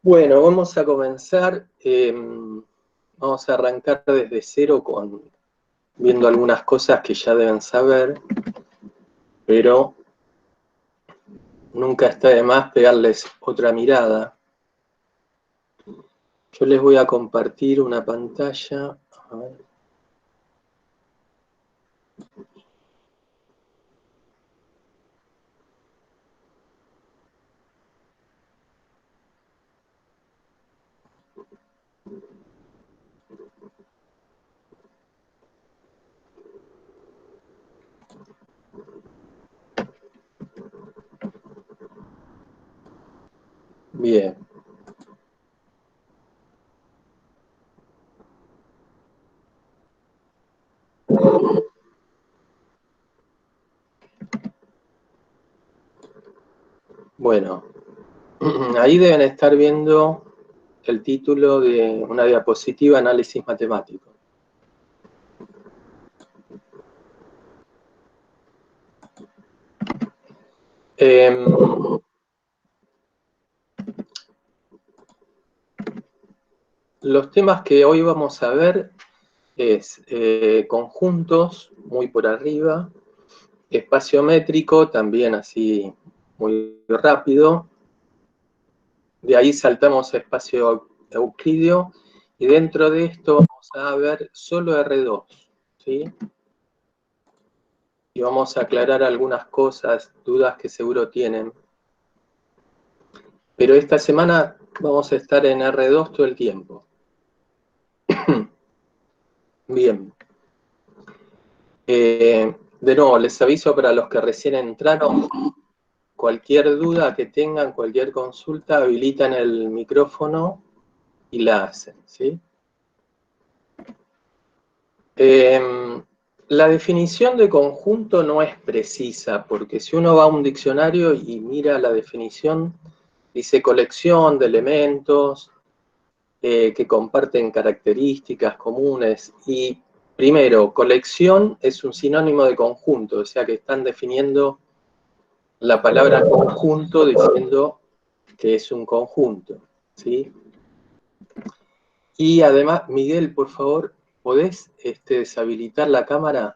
Bueno, vamos a comenzar. Vamos a arrancar desde cero viendo algunas cosas que ya deben saber, pero nunca está de más pegarles otra mirada. Yo les voy a compartir una pantalla. A ver. Bien. Bueno, ahí deben estar viendo el título de una diapositiva, análisis matemático. Los temas que hoy vamos a ver es conjuntos, muy por arriba, espacio métrico, también así muy rápido. De ahí saltamos a espacio euclidio, y dentro de esto vamos a ver solo R2, ¿sí? Y vamos a aclarar algunas cosas, dudas que seguro tienen. Pero esta semana vamos a estar en R2 todo el tiempo. Bien. De nuevo, les aviso para los que recién entraron, cualquier duda que tengan, cualquier consulta, habilitan el micrófono y la hacen, ¿sí? La definición de conjunto no es precisa, porque si uno va a un diccionario y mira la definición, dice colección de elementos que comparten características comunes. Y primero, colección es un sinónimo de conjunto, o sea que están definiendo la palabra conjunto diciendo que es un conjunto, ¿sí? Y además, Miguel, por favor, ¿podés deshabilitar la cámara?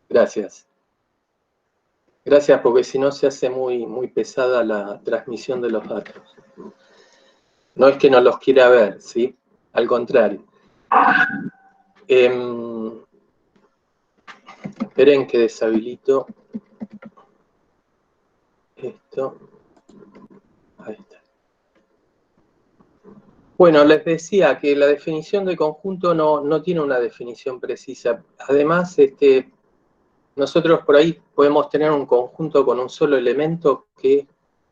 Gracias. Gracias, porque si no se hace muy pesada la transmisión de los datos. No es que no los quiera ver, ¿sí? Al contrario. Esperen que deshabilito esto. Ahí está. Bueno, les decía que la definición de conjunto no tiene una definición precisa. Además, nosotros por ahí podemos tener un conjunto con un solo elemento que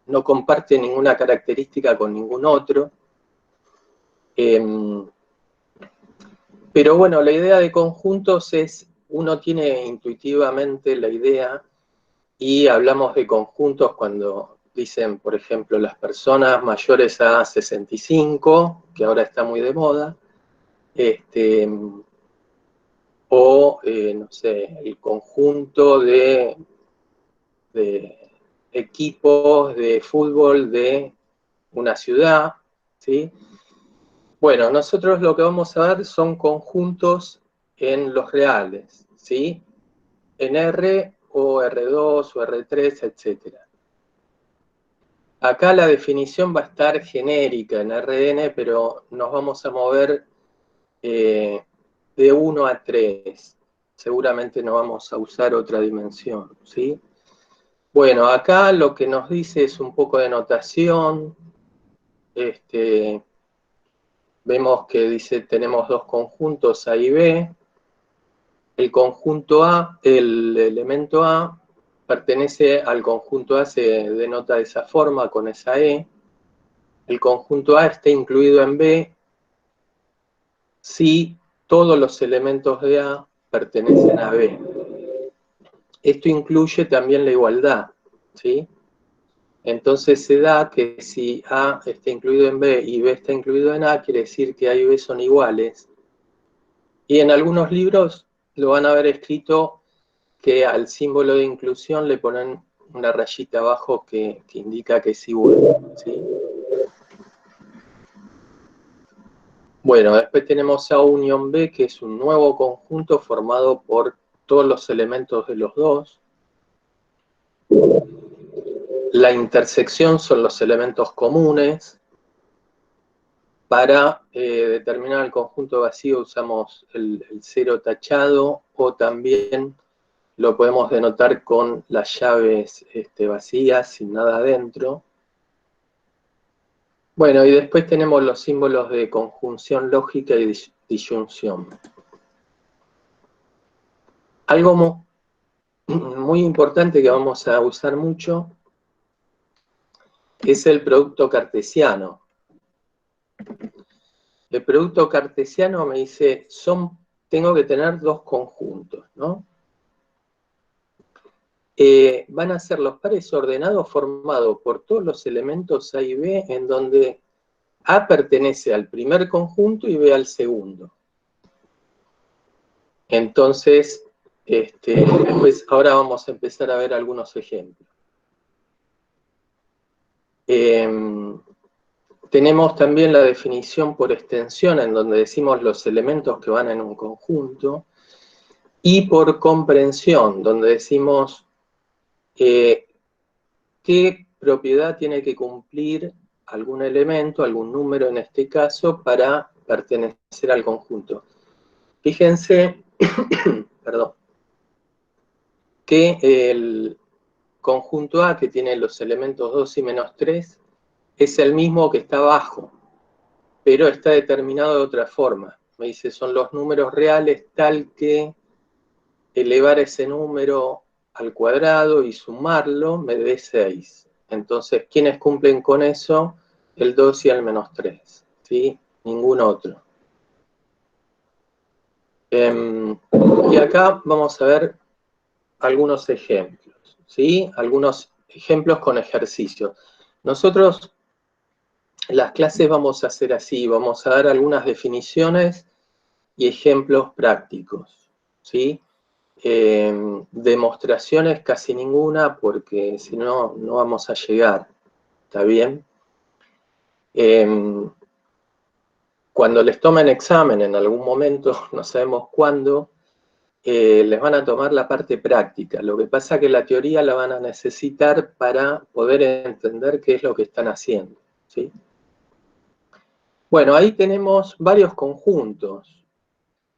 no comparte ninguna característica con ningún otro. Pero bueno, la idea de conjuntos es, uno tiene intuitivamente la idea, y hablamos de conjuntos cuando dicen, por ejemplo, las personas mayores a 65, que ahora está muy de moda, o, no sé, el conjunto de equipos de fútbol de una ciudad, ¿sí? Bueno, nosotros lo que vamos a ver son conjuntos en los reales, ¿sí? En R o R2 o R3, etc. Acá la definición va a estar genérica en Rn, pero nos vamos a mover de 1 a 3. Seguramente no vamos a usar otra dimensión, ¿sí? Bueno, acá lo que nos dice es un poco de notación. Vemos que dice tenemos dos conjuntos A y B. El conjunto A, el elemento A, pertenece al conjunto A, se denota de esa forma, con esa E. El conjunto A está incluido en B si todos los elementos de A pertenecen a B. Esto incluye también la igualdad, ¿sí? Entonces se da que si A está incluido en B y B está incluido en A, quiere decir que A y B son iguales. Y en algunos libros lo van a ver escrito que al símbolo de inclusión le ponen una rayita abajo que indica que es igual, ¿sí? Bueno, después tenemos A unión B, que es un nuevo conjunto formado por todos los elementos de los dos. La intersección son los elementos comunes. Para determinar el conjunto vacío usamos el cero tachado, o también lo podemos denotar con las llaves vacías, sin nada adentro. Bueno, y después tenemos los símbolos de conjunción lógica y disyunción. Algo muy importante que vamos a usar mucho es el producto cartesiano. El producto cartesiano me dice, tengo que tener dos conjuntos, ¿no? Van a ser los pares ordenados formados por todos los elementos A y B, en donde A pertenece al primer conjunto y B al segundo. Entonces, pues ahora vamos a empezar a ver algunos ejemplos. Tenemos también la definición por extensión, en donde decimos los elementos que van en un conjunto, y por comprensión, donde decimos qué propiedad tiene que cumplir algún elemento, algún número en este caso, para pertenecer al conjunto. Fíjense, perdón, que el conjunto A, que tiene los elementos 2 y menos 3, es el mismo que está abajo, pero está determinado de otra forma. Me dice, son los números reales tal que elevar ese número al cuadrado y sumarlo me dé 6. Entonces, ¿quiénes cumplen con eso? El 2 y el menos 3, ¿sí? Ningún otro. Y acá vamos a ver algunos ejemplos, ¿sí? Algunos ejemplos con ejercicios. Nosotros, las clases vamos a hacer así, vamos a dar algunas definiciones y ejemplos prácticos, ¿sí? Demostraciones casi ninguna, porque si no, no vamos a llegar, ¿está bien? Cuando les tomen examen en algún momento, no sabemos cuándo, les van a tomar la parte práctica. Lo que pasa es que la teoría la van a necesitar para poder entender qué es lo que están haciendo, ¿sí? Bueno, ahí tenemos varios conjuntos.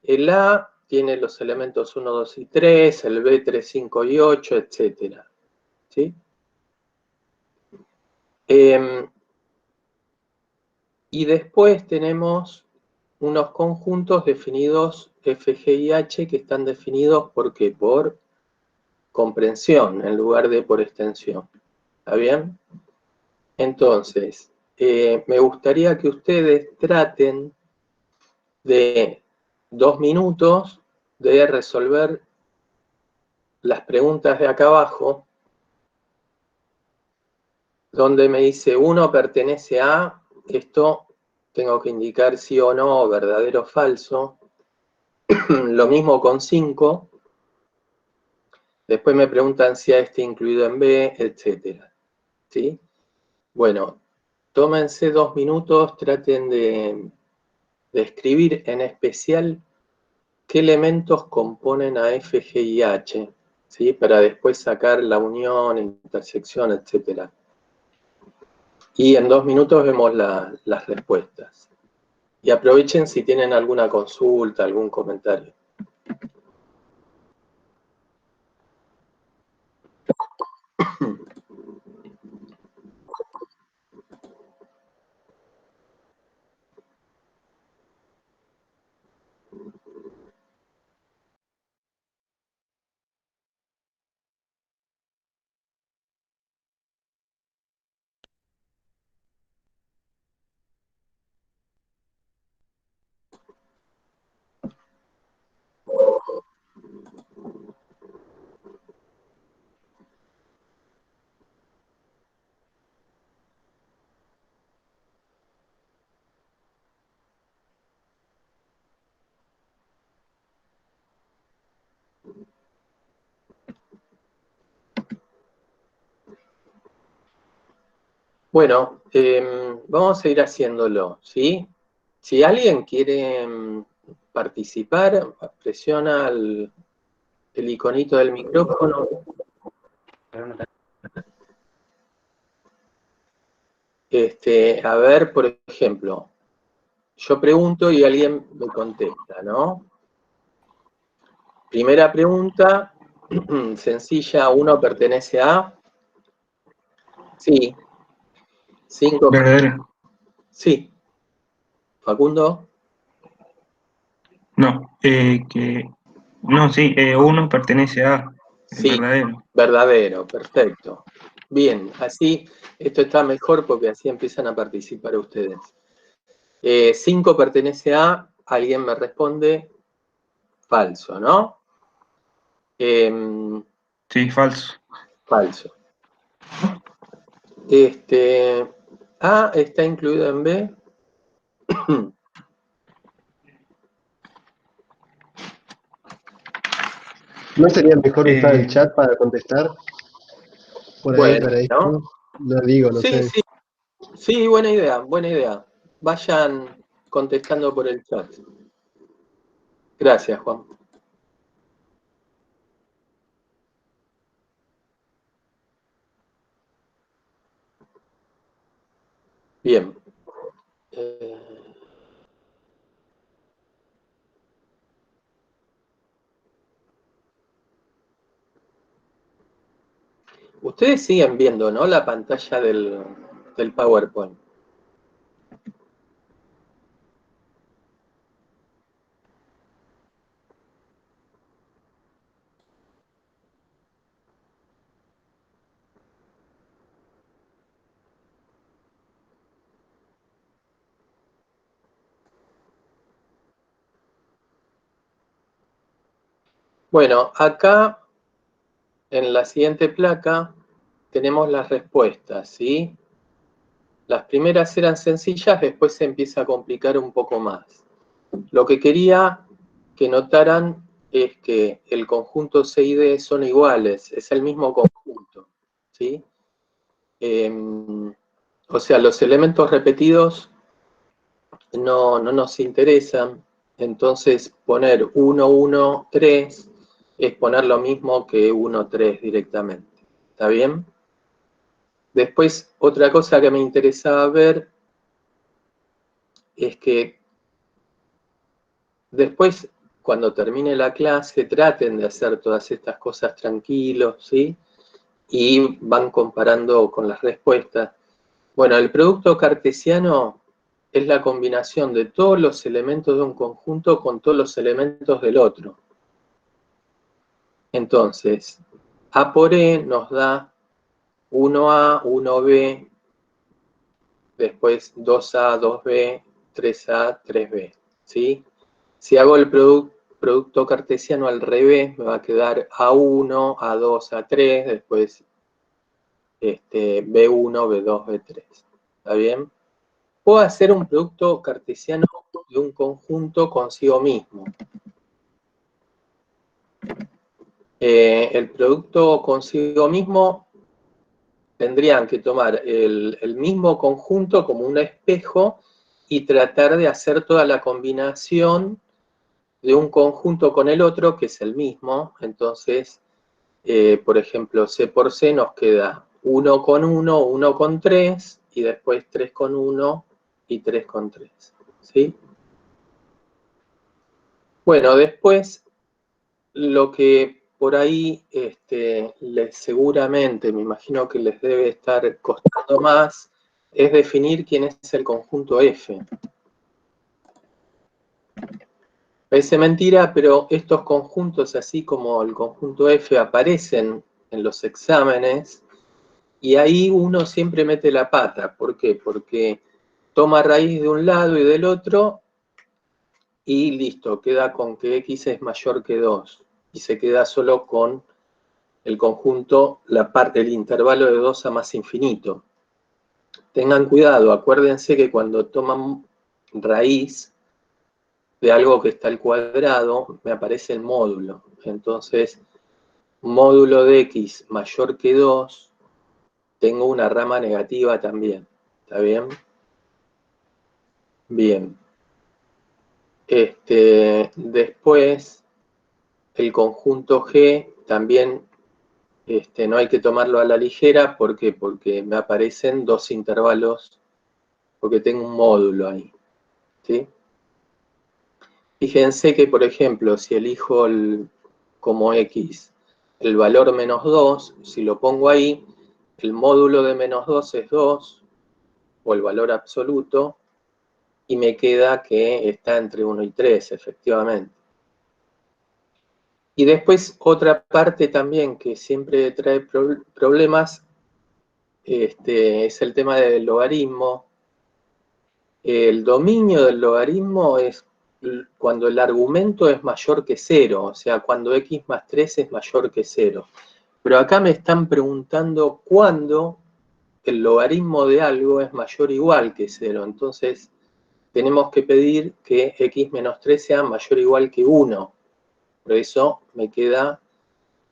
El A tiene los elementos 1, 2 y 3, el B 3, 5 y 8, etc. ¿Sí? Y después tenemos unos conjuntos definidos F, G y H, que están definidos ¿por qué? Por comprensión en lugar de por extensión. ¿Está bien? Entonces, me gustaría que ustedes traten de 2 minutos de resolver las preguntas de acá abajo, donde me dice 1 pertenece a, esto tengo que indicar sí o no, verdadero o falso. Lo mismo con 5. Después me preguntan si A está incluido en B, etc. ¿Sí? Bueno, tómense 2 minutos, traten de escribir en especial qué elementos componen a F, G y H, ¿sí? Para después sacar la unión, intersección, etc. Y en 2 minutos vemos las respuestas. Y aprovechen si tienen alguna consulta, algún comentario. Bueno, vamos a ir haciéndolo, ¿sí? Si alguien quiere participar, presiona el iconito del micrófono. A ver, por ejemplo, yo pregunto y alguien me contesta, ¿no? Primera pregunta, sencilla, ¿1 pertenece a? Sí. 5. Verdadero. Sí. ¿Facundo? No, no, sí, uno pertenece a el Sí, verdadero. verdadero, perfecto. Bien, así, esto está mejor porque así empiezan a participar ustedes. 5 pertenece a, alguien me responde, falso, ¿no? Sí, falso. Falso. A está incluido en B. ¿No sería mejor usar el Eh, chat para contestar? Por ahí, Bueno, para esto. No digo, no sí, sé. sí, sí, buena idea, buena idea. Vayan contestando por el chat. Gracias, Juan. Bien. Ustedes siguen viendo, ¿no? La pantalla del PowerPoint. Bueno, acá en la siguiente placa tenemos las respuestas, ¿sí? Las primeras eran sencillas, después se empieza a complicar un poco más. Lo que quería que notaran es que el conjunto C y D son iguales, es el mismo conjunto, ¿sí? O sea, los elementos repetidos no nos interesan, entonces poner 1, 1, 3 es poner lo mismo que 1, 3 directamente. ¿Está bien? Después, otra cosa que me interesaba ver es que después, cuando termine la clase, traten de hacer todas estas cosas tranquilos, ¿sí? Y van comparando con las respuestas. Bueno, el producto cartesiano es la combinación de todos los elementos de un conjunto con todos los elementos del otro. Entonces, A por E nos da 1A, 1B, después 2A, 2B, 3A, 3B, ¿sí? Si hago el producto cartesiano al revés, me va a quedar A1, A2, A3, después B1, B2, B3. ¿Está bien? Puedo hacer un producto cartesiano de un conjunto consigo mismo. El producto consigo mismo tendrían que tomar el mismo conjunto como un espejo y tratar de hacer toda la combinación de un conjunto con el otro, que es el mismo. Entonces, por ejemplo, C por C nos queda 1 con 1, 1 con 3, y después 3 con 1 y 3 con 3. ¿Sí? Bueno, después lo que por ahí seguramente, me imagino que les debe estar costando más, es definir quién es el conjunto F. Parece mentira, pero estos conjuntos, así como el conjunto F, aparecen en los exámenes y ahí uno siempre mete la pata. ¿Por qué? Porque toma raíz de un lado y del otro y listo, queda con que X es mayor que 2 y se queda solo con el conjunto, el intervalo de 2 a más infinito. Tengan cuidado, acuérdense que cuando toman raíz de algo que está al cuadrado, me aparece el módulo. Entonces, módulo de x mayor que 2, tengo una rama negativa también. ¿Está bien? Bien. Después, el conjunto G también no hay que tomarlo a la ligera. ¿Por qué? Porque me aparecen dos intervalos, porque tengo un módulo ahí, ¿sí? Fíjense que, por ejemplo, si elijo como X el valor menos 2, si lo pongo ahí, el módulo de menos 2 es 2, o el valor absoluto, y me queda que está entre 1 y 3, efectivamente. Y después otra parte también que siempre trae problemas es el tema del logaritmo. El dominio del logaritmo es cuando el argumento es mayor que 0, o sea, cuando x más 3 es mayor que 0. Pero acá me están preguntando cuándo el logaritmo de algo es mayor o igual que 0. Entonces, tenemos que pedir que x menos 3 sea mayor o igual que 1. Por eso me queda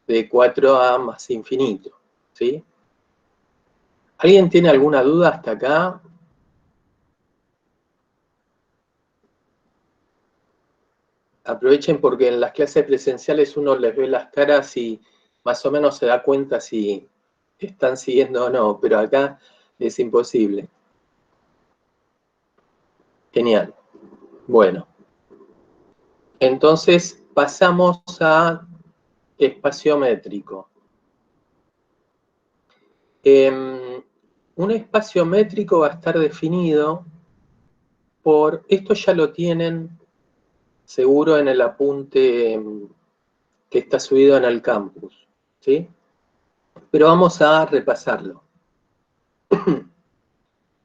de 4 a más infinito, ¿sí? ¿Alguien tiene alguna duda hasta acá? Aprovechen porque en las clases presenciales uno les ve las caras y más o menos se da cuenta si están siguiendo o no, pero acá es imposible. Genial. Bueno. Entonces pasamos a espacio métrico. Un espacio métrico va a estar definido por, esto ya lo tienen seguro en el apunte que está subido en el campus, ¿sí? Pero vamos a repasarlo.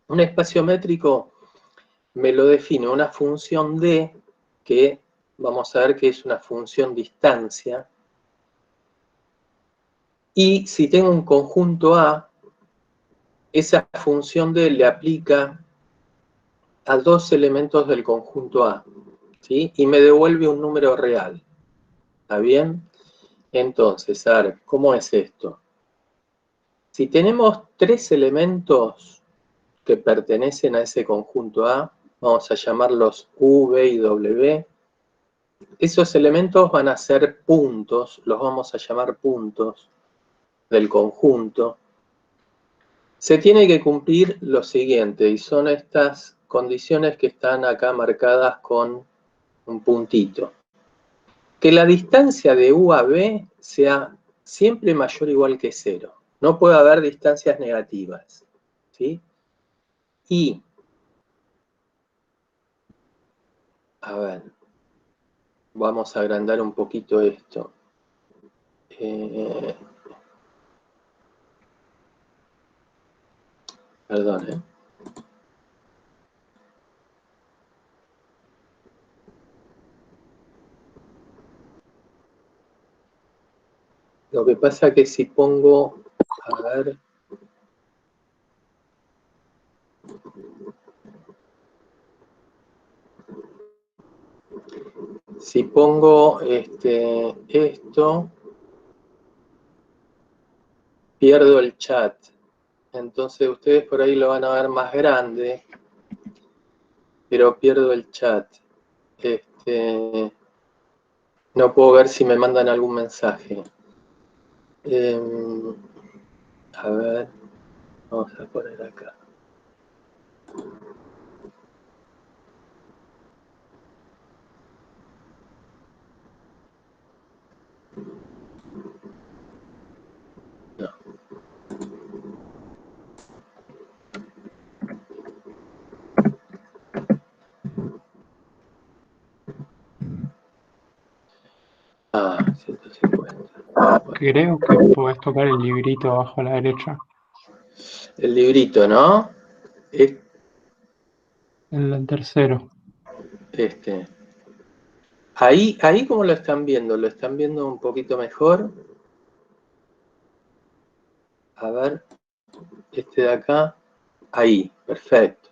Un espacio métrico me lo define una función d, que vamos a ver que es una función distancia, y si tengo un conjunto A, esa función d le aplica a dos elementos del conjunto A, ¿sí? Y me devuelve un número real. ¿Está bien? Entonces, a ver, ¿cómo es esto? Si tenemos tres elementos que pertenecen a ese conjunto A, vamos a llamarlos U, V y W, esos elementos van a ser puntos, los vamos a llamar puntos del conjunto. Se tiene que cumplir lo siguiente, y son estas condiciones que están acá marcadas con un puntito. Que la distancia de U a B sea siempre mayor o igual que 0. No puede haber distancias negativas, ¿sí? Y, a ver, vamos a agrandar un poquito esto. Perdón, Lo que pasa es que si pongo, a ver, si pongo esto, pierdo el chat. Entonces ustedes por ahí lo van a ver más grande, pero pierdo el chat. No puedo ver si me mandan algún mensaje. A ver, vamos a poner acá. No. Ah, 150. Creo que podés tocar el librito abajo a la derecha. El librito, ¿no? El tercero. Ahí ¿cómo lo están viendo? ¿Lo están viendo un poquito mejor? A ver, este de acá. Ahí, perfecto.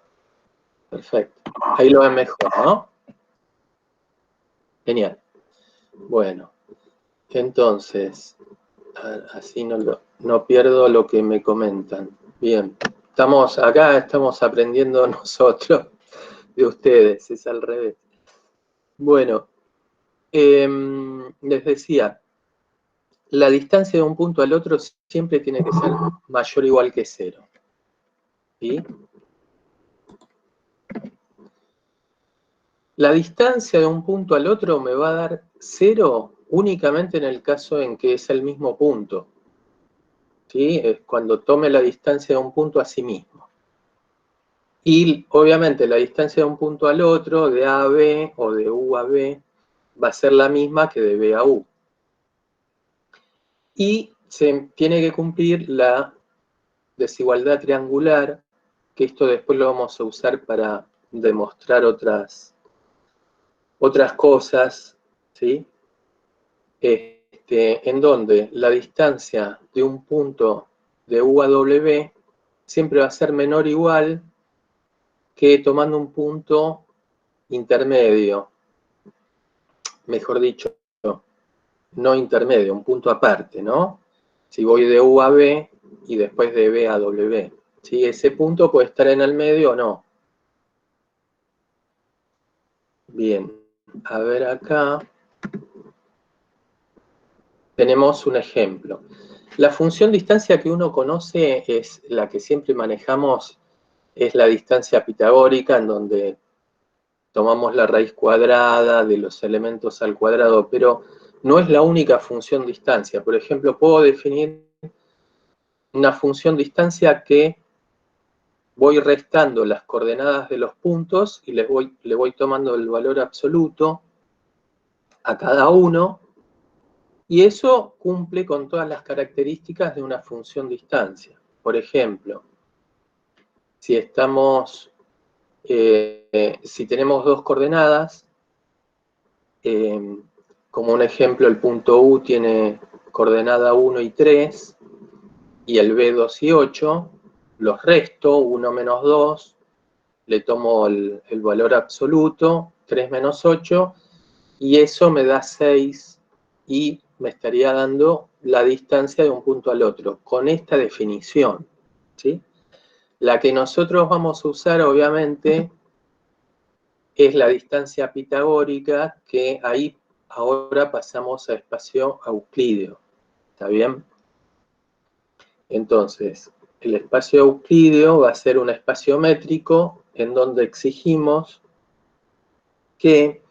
Perfecto. Ahí lo ven mejor, ¿no? Genial. Bueno, entonces, así no pierdo lo que me comentan. Bien, acá estamos aprendiendo nosotros de ustedes, es al revés. Bueno, les decía, la distancia de un punto al otro siempre tiene que ser mayor o igual que 0. ¿Sí? La distancia de un punto al otro me va a dar 0 únicamente en el caso en que es el mismo punto. ¿Sí? Es cuando tome la distancia de un punto a sí mismo. Y obviamente la distancia de un punto al otro, de A a B o de U a B, va a ser la misma que de B a U. Y se tiene que cumplir la desigualdad triangular, que esto después lo vamos a usar para demostrar otras cosas, ¿sí? En donde la distancia de un punto de U a W siempre va a ser menor o igual que tomando un punto intermedio, mejor dicho, no intermedio, un punto aparte, ¿no? Si voy de U a B y después de B a W, ¿sí? Ese punto puede estar en el medio o no. Bien, a ver acá. Tenemos un ejemplo. La función distancia que uno conoce es la que siempre manejamos, es la distancia pitagórica, en donde tomamos la raíz cuadrada de los elementos al cuadrado, pero no es la única función distancia. Por ejemplo, puedo definir una función distancia que voy restando las coordenadas de los puntos y le voy tomando el valor absoluto a cada uno, y eso cumple con todas las características de una función distancia. Por ejemplo, si si tenemos dos coordenadas, como un ejemplo, el punto U tiene coordenada 1 y 3, y el B 2 y 8, los resto, 1 menos 2, le tomo el valor absoluto, 3 menos 8, y eso me da 6, y me estaría dando la distancia de un punto al otro, con esta definición, ¿sí? La que nosotros vamos a usar, obviamente, es la distancia pitagórica, que ahí ahora pasamos a espacio euclídeo, ¿está bien? Entonces, el espacio euclídeo va a ser un espacio métrico en donde exigimos que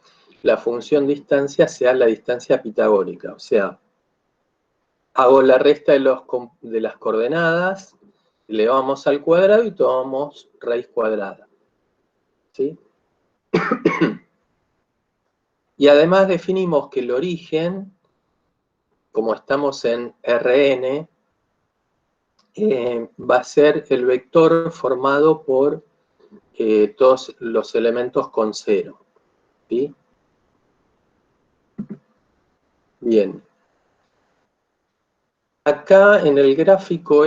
la función distancia sea la distancia pitagórica, o sea, hago la resta de las coordenadas, elevamos al cuadrado y tomamos raíz cuadrada, ¿sí? Y además definimos que el origen, como estamos en Rn, va a ser el vector formado por todos los elementos con 0, ¿sí? Bien. Acá en el gráfico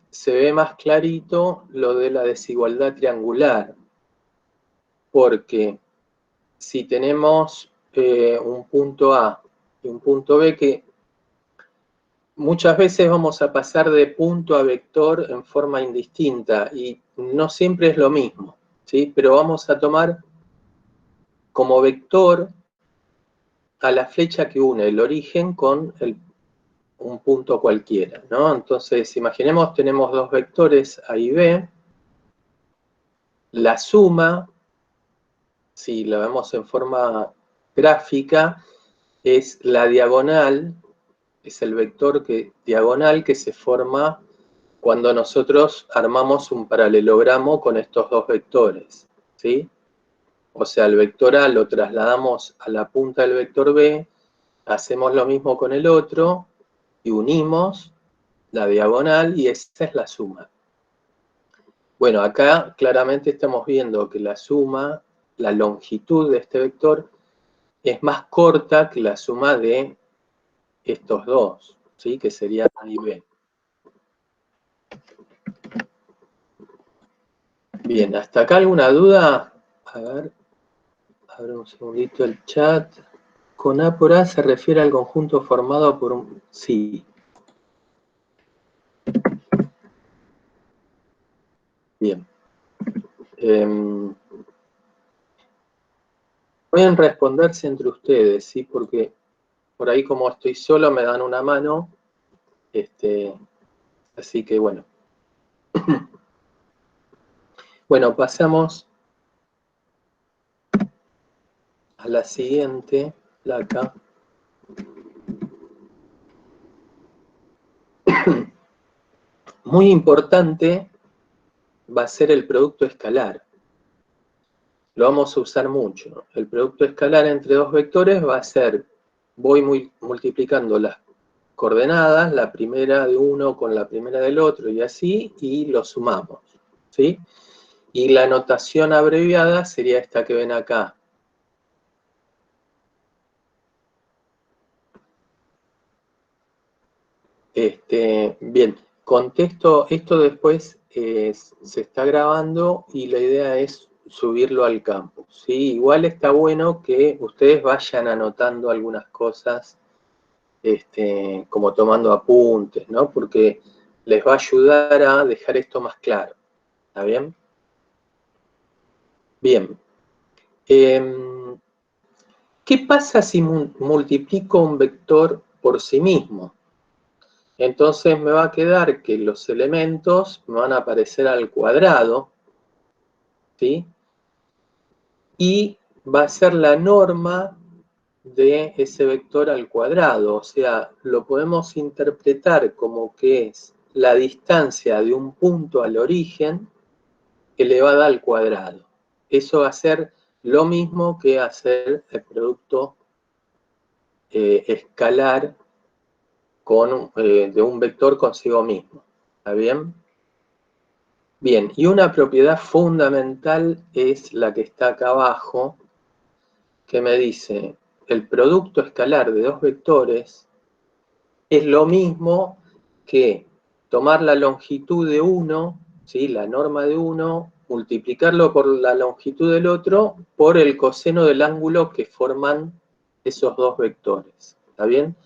se ve más clarito lo de la desigualdad triangular, porque si tenemos un punto A y un punto B, que muchas veces vamos a pasar de punto a vector en forma indistinta y no siempre es lo mismo, ¿sí? Pero vamos a tomar como vector a la flecha que une el origen con un punto cualquiera, ¿no? Entonces, imaginemos, tenemos dos vectores A y B, la suma, si la vemos en forma gráfica, es la diagonal, es el vector diagonal que se forma cuando nosotros armamos un paralelogramo con estos dos vectores, ¿sí? O sea, el vector A lo trasladamos a la punta del vector B, hacemos lo mismo con el otro y unimos la diagonal y esa es la suma. Bueno, acá claramente estamos viendo que la suma, la longitud de este vector, es más corta que la suma de estos dos, ¿sí? Que serían A y B. Bien, ¿hasta acá alguna duda? A ver, abre un segundito el chat. Con A por A se refiere al conjunto formado por un... Sí. Bien. Pueden responderse entre ustedes, ¿sí? Porque por ahí como estoy solo me dan una mano, así que bueno. Bueno, pasamos a la siguiente placa. Muy importante va a ser el producto escalar. Lo vamos a usar mucho. El producto escalar entre dos vectores va a ser, voy multiplicando las coordenadas, la primera de uno con la primera del otro y así, y lo sumamos, ¿sí? Y la notación abreviada sería esta que ven acá. Bien, contesto, esto después se está grabando y la idea es subirlo al campus, ¿sí? Igual está bueno que ustedes vayan anotando algunas cosas, como tomando apuntes, ¿no? Porque les va a ayudar a dejar esto más claro, ¿está bien? Bien. ¿Qué pasa si multiplico un vector por sí mismo? Entonces me va a quedar que los elementos me van a aparecer al cuadrado, ¿sí? Y va a ser la norma de ese vector al cuadrado, o sea, lo podemos interpretar como que es la distancia de un punto al origen elevada al cuadrado. Eso va a ser lo mismo que hacer el producto escalar de un vector consigo mismo. ¿Está bien? Bien, y una propiedad fundamental es la que está acá abajo, que me dice, el producto escalar de dos vectores es lo mismo que tomar la longitud de uno, ¿sí? La norma de uno, multiplicarlo por la longitud del otro, por el coseno del ángulo que forman esos dos vectores. ¿Está bien?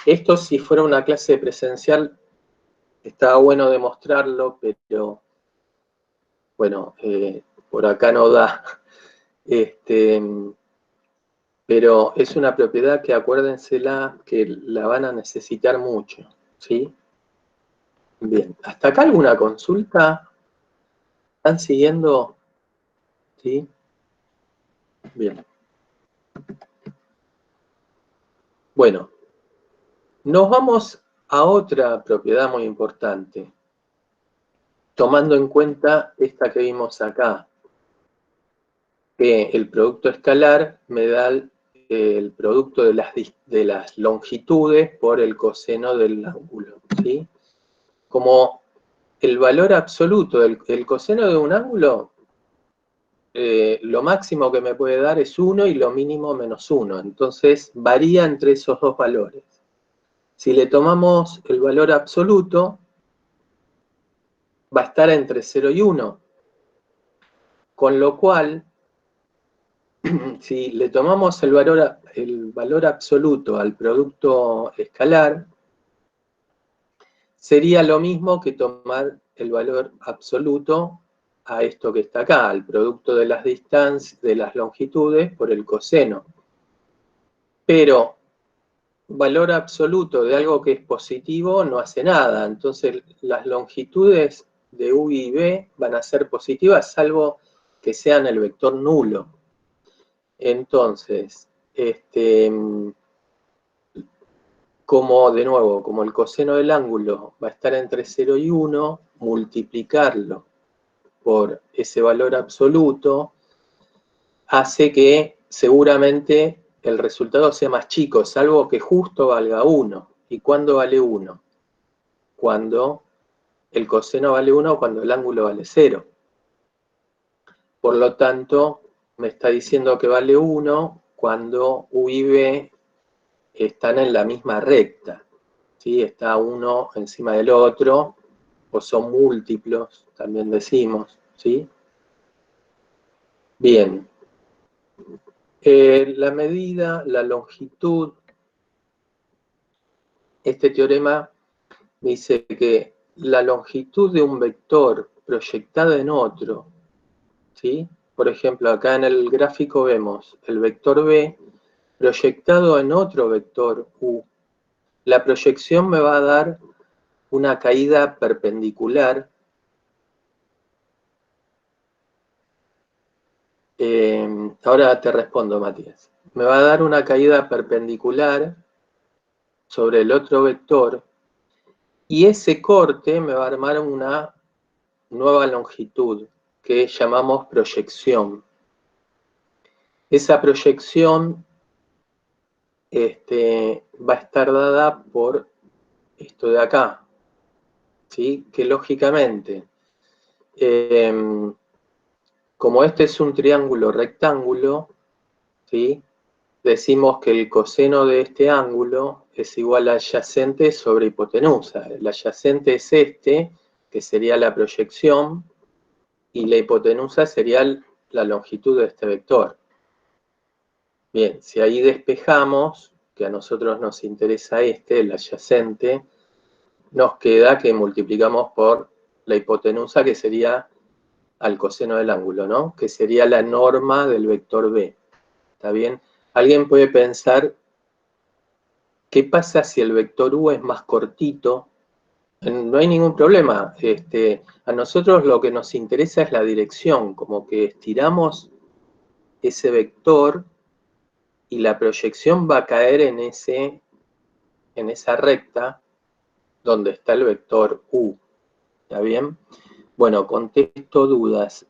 Esto, si fuera una clase presencial, estaba bueno demostrarlo, pero bueno, por acá no da. Pero es una propiedad que acuérdensela que la van a necesitar mucho, ¿sí? Bien, ¿hasta acá alguna consulta? ¿Están siguiendo? ¿Sí? Bien. Bueno, nos vamos a otra propiedad muy importante, tomando en cuenta esta que vimos acá, que el producto escalar me da el producto de las longitudes por el coseno del ángulo, ¿sí? Como el valor absoluto del coseno de un ángulo, lo máximo que me puede dar es 1 y lo mínimo menos 1. Entonces varía entre esos dos valores. Si le tomamos el valor absoluto, va a estar entre 0 y 1. Con lo cual, si le tomamos el valor absoluto al producto escalar, sería lo mismo que tomar el valor absoluto a esto que está acá, al producto de las distancias, de las longitudes por el coseno. Pero valor absoluto de algo que es positivo no hace nada. Entonces las longitudes de u y b van a ser positivas salvo que sean el vector nulo. Entonces, como de nuevo, como el coseno del ángulo va a estar entre 0 y 1, multiplicarlo por ese valor absoluto hace que seguramente el resultado sea más chico, salvo que justo valga 1. ¿Y cuándo vale 1? Cuando el coseno vale 1, cuando el ángulo vale 0. Por lo tanto, me está diciendo que vale 1 cuando u y b están en la misma recta, ¿sí? Está uno encima del otro, o son múltiplos, también decimos, ¿sí? Bien. La medida, la longitud, este teorema dice que la longitud de un vector proyectada en otro, ¿sí? por ejemplo, acá en el gráfico vemos el vector B proyectado en otro vector U. La proyección me va a dar una caída perpendicular. Ahora te respondo, Matías. Me va a dar una caída perpendicular sobre el otro vector y ese corte me va a armar una nueva longitud que llamamos proyección. Esa proyección va a estar dada por esto de acá, ¿sí? Que lógicamente, como este es un triángulo rectángulo, ¿sí? Decimos que el coseno de este ángulo es igual a adyacente sobre hipotenusa. El adyacente es este, que sería la proyección, y la hipotenusa sería la longitud de este vector. Bien, si ahí despejamos, que a nosotros nos interesa el adyacente, nos queda que multiplicamos por la hipotenusa, que sería al coseno del ángulo, ¿no? Que sería la norma del vector B. ¿Está bien? Alguien puede pensar, ¿qué pasa si el vector U es más cortito? No hay ningún problema. A nosotros lo que nos interesa es la dirección, como que estiramos ese vector y la proyección va a caer en esa recta donde está el vector U. ¿Está bien? Bueno, contesto dudas.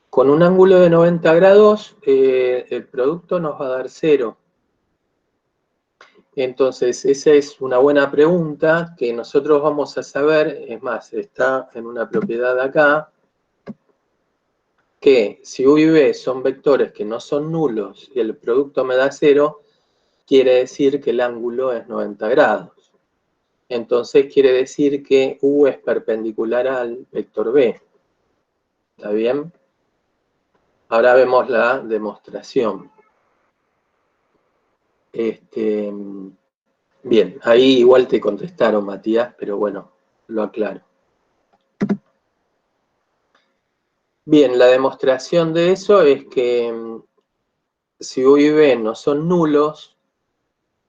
Con un ángulo de 90 grados, el producto nos va a dar 0. Entonces, esa es una buena pregunta que nosotros vamos a saber, es más, está en una propiedad acá, que si U y B son vectores que no son nulos y el producto me da 0, quiere decir que el ángulo es 90 grados. Entonces quiere decir que U es perpendicular al vector B. ¿Está bien? Ahora vemos la demostración. Bien, ahí igual te contestaron, Matías, pero bueno, lo aclaro. Bien, la demostración de eso es que si U y B no son nulos,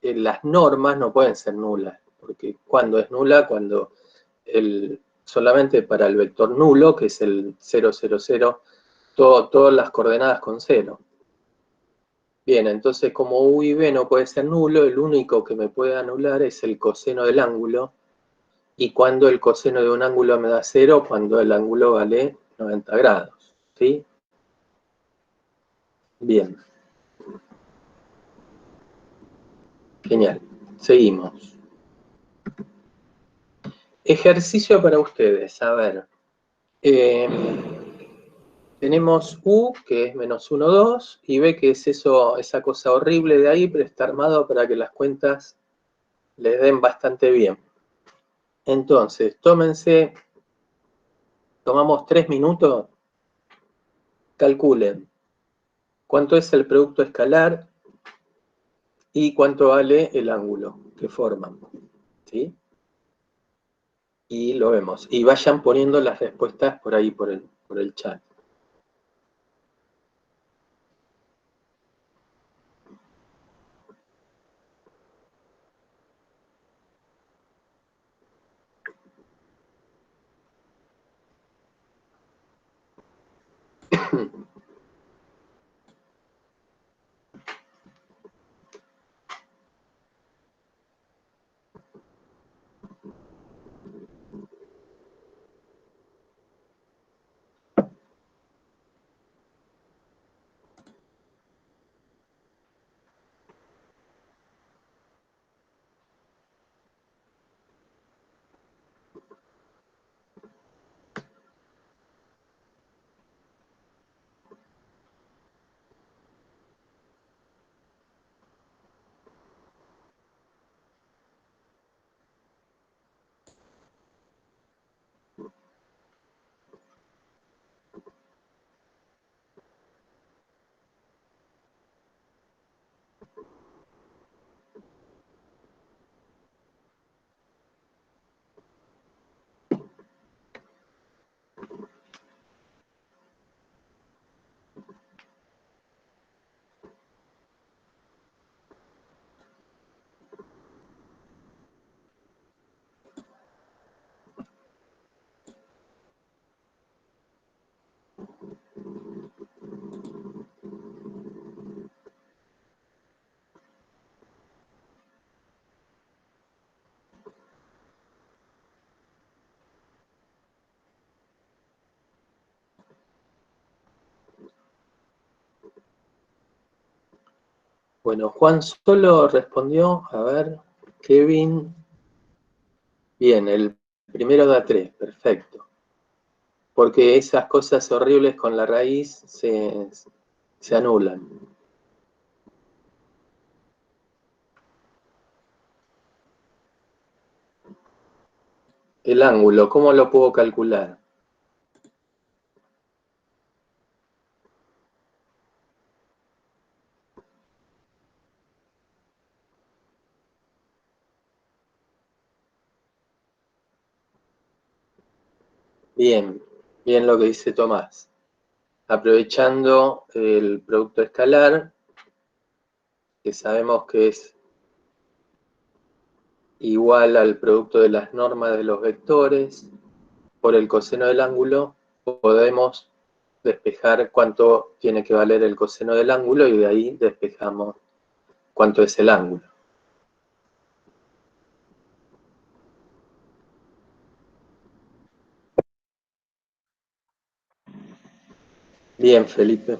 las normas no pueden ser nulas, porque ¿cuándo es nula? Cuando solamente para el vector nulo, que es el 0, 0, 0, todas las coordenadas con 0. Bien, entonces como U y B no puede ser nulo, el único que me puede anular es el coseno del ángulo. Y cuando el coseno de un ángulo me da 0, cuando el ángulo vale 90 grados. ¿Sí? Bien. Genial. Seguimos. Ejercicio para ustedes. A ver. Tenemos U, que es menos 1, 2, y B, que es esa cosa horrible de ahí, pero está armado para que las cuentas les den bastante bien. Entonces, tomamos 3 minutos, calculen cuánto es el producto escalar y cuánto vale el ángulo que forman. ¿Sí? Y lo vemos. Y vayan poniendo las respuestas por ahí, por el chat. Bueno, Juan solo respondió, a ver, Kevin. Bien, el primero da 3, perfecto. Porque esas cosas horribles con la raíz se anulan. El ángulo, ¿cómo lo puedo calcular? Bien, bien lo que dice Tomás. Aprovechando el producto escalar, que sabemos que es igual al producto de las normas de los vectores, por el coseno del ángulo, podemos despejar cuánto tiene que valer el coseno del ángulo y de ahí despejamos cuánto es el ángulo. Bien, Felipe.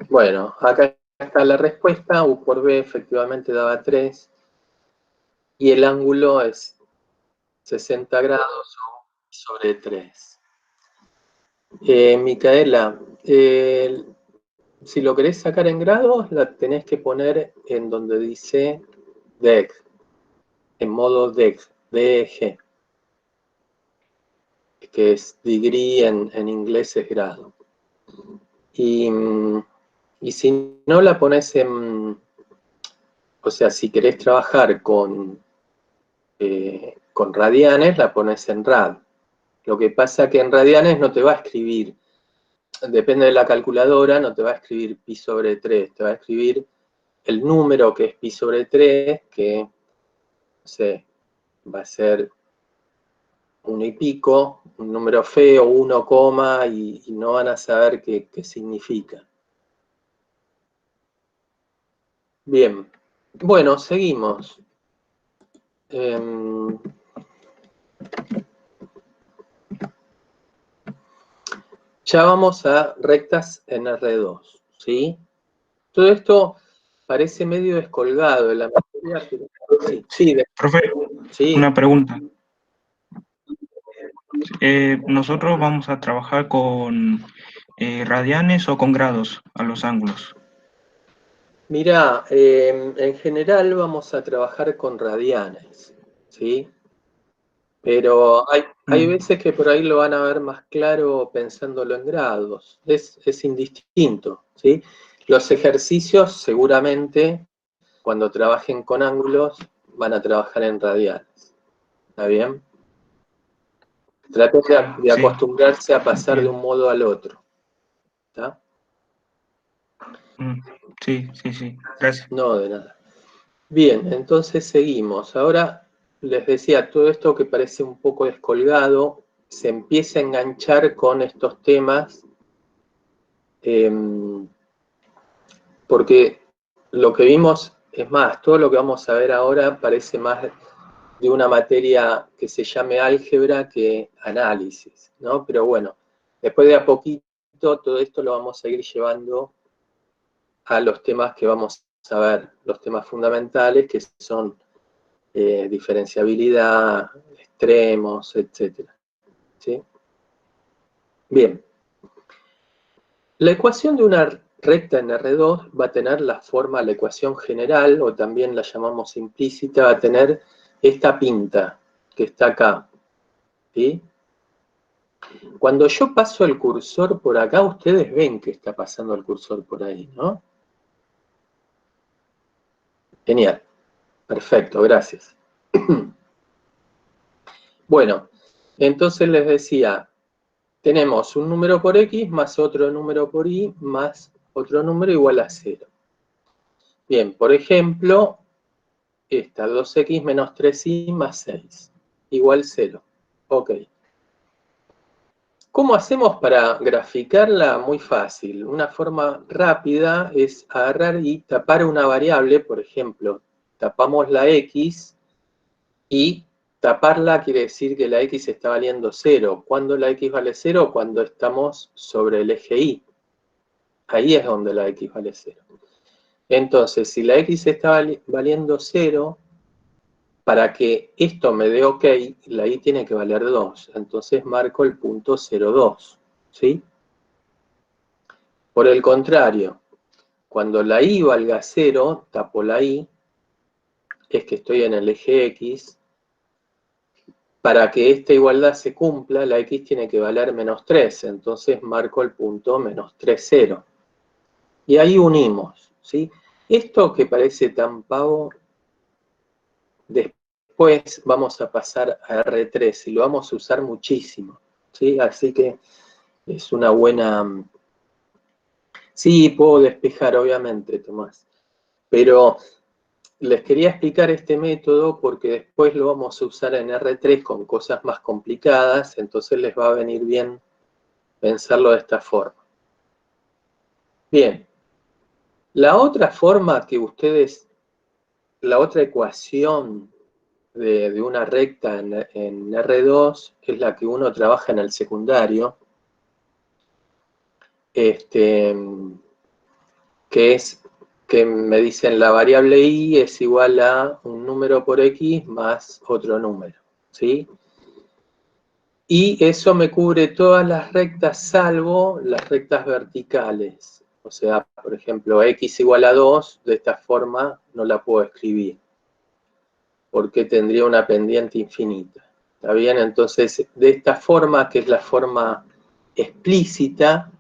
Bueno, acá está la respuesta. U por B efectivamente daba 3. Y el ángulo es 60 grados sobre 3. Micaela, si lo querés sacar en grados, la tenés que poner en donde dice DEG, en modo DEG, DEG, que es degree en inglés es grado. Y si no la pones en, o sea, si querés trabajar con radianes, la pones en rad. Lo que pasa que en radianes no te va a escribir, depende de la calculadora, no te va a escribir pi sobre 3, te va a escribir el número que es pi sobre 3, que, no sé, va a ser 1 y pico, un número feo, 1, y no van a saber qué significa. Bien, bueno, seguimos. Ya vamos a rectas en R2, ¿sí? Todo esto parece medio descolgado de la materia, pero sí, Profe, sí. una pregunta. Nosotros vamos a trabajar con radianes o con grados a los ángulos. Mirá, en general vamos a trabajar con radianes, ¿sí? Pero hay veces que por ahí lo van a ver más claro pensándolo en grados. Es indistinto, ¿sí? Los ejercicios seguramente, cuando trabajen con ángulos, van a trabajar en radianes. ¿Está bien? Traten de acostumbrarse a pasar de un modo al otro. ¿Está? Sí, gracias. No, de nada. Bien, entonces seguimos. Ahora les decía, todo esto que parece un poco descolgado, se empieza a enganchar con estos temas, porque lo que vimos, es más, todo lo que vamos a ver ahora parece más de una materia que se llame álgebra que análisis, ¿no? Pero bueno, después de a poquito todo esto lo vamos a ir llevando a los temas que vamos a ver, los temas fundamentales que son diferenciabilidad, extremos, etc. ¿Sí? Bien. La ecuación de una recta en R2 va a tener la forma, la ecuación general, o también la llamamos implícita, va a tener esta pinta que está acá. ¿Sí? Cuando yo paso el cursor por acá, ustedes ven que está pasando el cursor por ahí, ¿no? Genial. Perfecto, gracias. Bueno, entonces les decía, tenemos un número por x más otro número por y más otro número igual a 0. Bien, por ejemplo, esta, 2x menos 3y más 6, igual 0. Ok. ¿Cómo hacemos para graficarla? Muy fácil. Una forma rápida es agarrar y tapar una variable, por ejemplo, tapamos la x y taparla quiere decir que la x está valiendo 0. ¿Cuándo la x vale 0? Cuando estamos sobre el eje y. Ahí es donde la x vale 0. Entonces, si la x está valiendo 0, para que esto me dé OK, la y tiene que valer 2. Entonces marco el punto 0,2. ¿Sí? Por el contrario, cuando la y valga 0, tapo la y, es que estoy en el eje x. Para que esta igualdad se cumpla, la x tiene que valer menos 3. Entonces marco el punto menos 3, 0. Y ahí unimos. ¿Sí? Esto que parece tan pavo, después vamos a pasar a R3 y lo vamos a usar muchísimo. ¿Sí? Así que es una buena... Sí, puedo despejar, obviamente, Tomás. Pero les quería explicar este método porque después lo vamos a usar en R3 con cosas más complicadas, entonces les va a venir bien pensarlo de esta forma. Bien. La otra forma que ustedes, la otra ecuación de una recta en R2 es la que uno trabaja en el secundario, que es que me dicen la variable y es igual a un número por x más otro número, ¿sí? Y eso me cubre todas las rectas salvo las rectas verticales. O sea, por ejemplo, x igual a 2, de esta forma no la puedo escribir, porque tendría una pendiente infinita. ¿Está bien? Entonces, de esta forma, que es la forma explícita,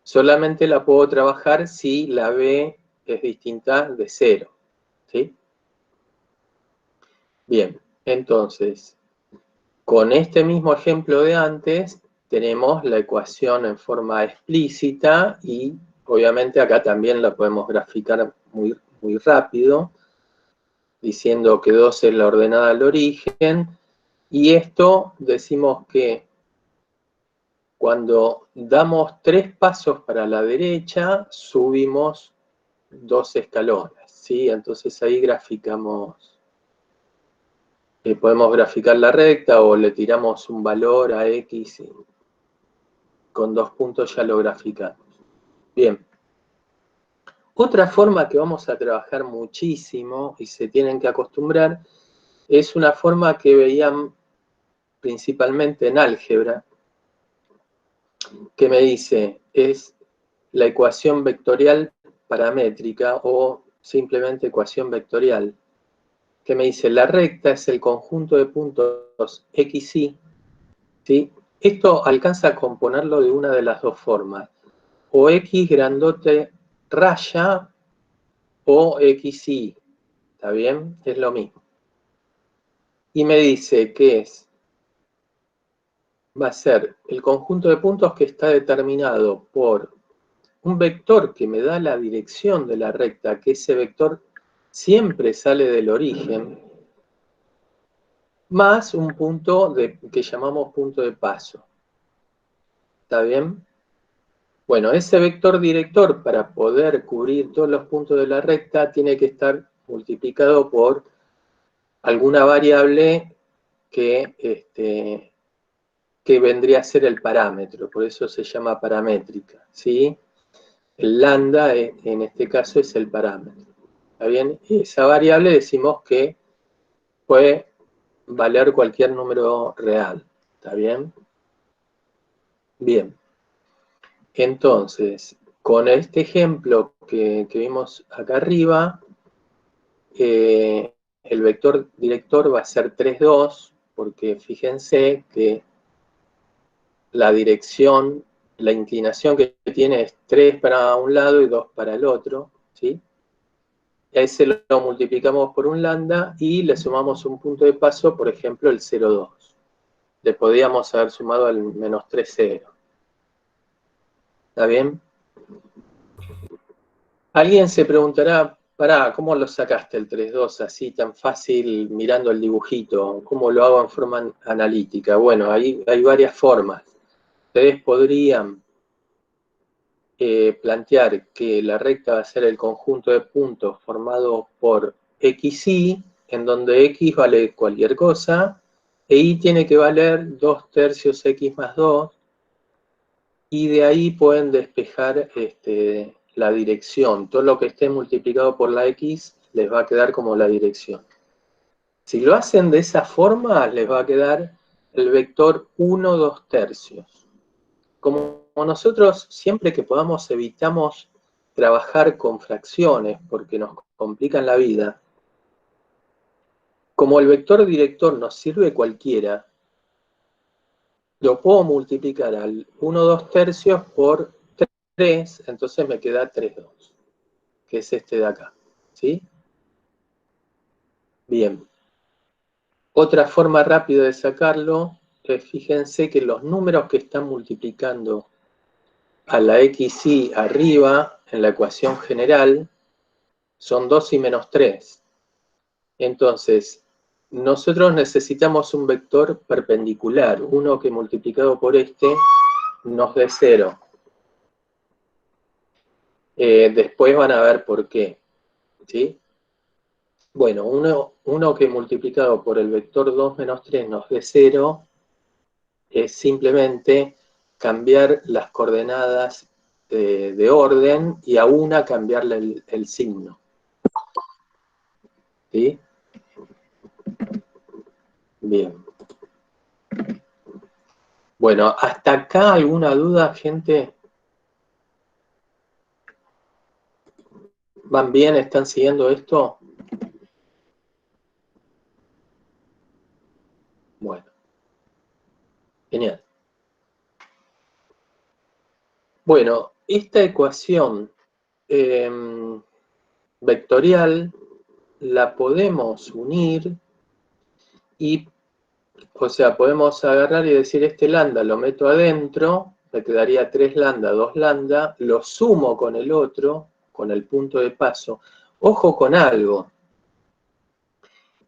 solamente la puedo trabajar si la b es distinta de 0. ¿Sí? Bien, entonces, con este mismo ejemplo de antes, tenemos la ecuación en forma explícita y obviamente acá también la podemos graficar muy, muy rápido, diciendo que 2 es la ordenada al origen, y esto decimos que cuando damos 3 pasos para la derecha, subimos 2 escalones, ¿sí? Entonces ahí graficamos, podemos graficar la recta o le tiramos un valor a x y con 2 puntos ya lo graficamos. Bien. Otra forma que vamos a trabajar muchísimo y se tienen que acostumbrar es una forma que veían principalmente en álgebra, que me dice, es la ecuación vectorial paramétrica o simplemente ecuación vectorial, que me dice la recta es el conjunto de puntos x, y, ¿sí? Esto alcanza a componerlo de una de las dos formas, o x grandote raya o x, y, ¿está bien? Es lo mismo. Y me dice que va a ser el conjunto de puntos que está determinado por un vector que me da la dirección de la recta, que ese vector siempre sale del origen, más un punto que llamamos punto de paso. ¿Está bien? Bueno, ese vector director, para poder cubrir todos los puntos de la recta, tiene que estar multiplicado por alguna variable que vendría a ser el parámetro, por eso se llama paramétrica, ¿sí? El lambda, en este caso, es el parámetro. ¿Está bien? Y esa variable decimos que puede valer cualquier número real. ¿Está bien? Bien. Entonces, con este ejemplo que vimos acá arriba, el vector director va a ser 3, 2, porque fíjense que la dirección, la inclinación que tiene es 3 para un lado y 2 para el otro, ¿sí? A ese lo multiplicamos por un lambda y le sumamos un punto de paso, por ejemplo, el 0,2. Le podríamos haber sumado al menos 3, 0. ¿Está bien? Alguien se preguntará, Pará, ¿cómo lo sacaste el 3,2 así tan fácil mirando el dibujito? ¿Cómo lo hago en forma analítica? Bueno, ahí hay varias formas. Ustedes podrían plantear que la recta va a ser el conjunto de puntos formado por xy, en donde x vale cualquier cosa, e y tiene que valer 2/3 x más 2, y de ahí pueden despejar la dirección. Todo lo que esté multiplicado por la x les va a quedar como la dirección. Si lo hacen de esa forma, les va a quedar el vector 1, 2/3. Como nosotros siempre que podamos evitamos trabajar con fracciones porque nos complican la vida, como el vector director nos sirve cualquiera, lo puedo multiplicar al 1, 2/3 por 3, entonces me queda 3,2, que es este de acá, ¿sí? Bien. Otra forma rápida de sacarlo es, fíjense que los números que están multiplicando a la xy arriba en la ecuación general son 2 y menos 3. Entonces, nosotros necesitamos un vector perpendicular, uno que multiplicado por este nos dé 0. Después van a ver por qué, ¿sí? Bueno, uno que multiplicado por el vector 2 menos 3 nos dé 0 es simplemente cambiar las coordenadas de orden y a una cambiarle el signo, ¿sí? Bien. Bueno, ¿hasta acá alguna duda, gente? ¿Van bien? ¿Están siguiendo esto? Bueno, genial. Bueno, esta ecuación vectorial la podemos unir y, o sea, podemos agarrar y decir este lambda lo meto adentro, me quedaría 3 lambda, 2 lambda, lo sumo con el otro, con el punto de paso. Ojo con algo.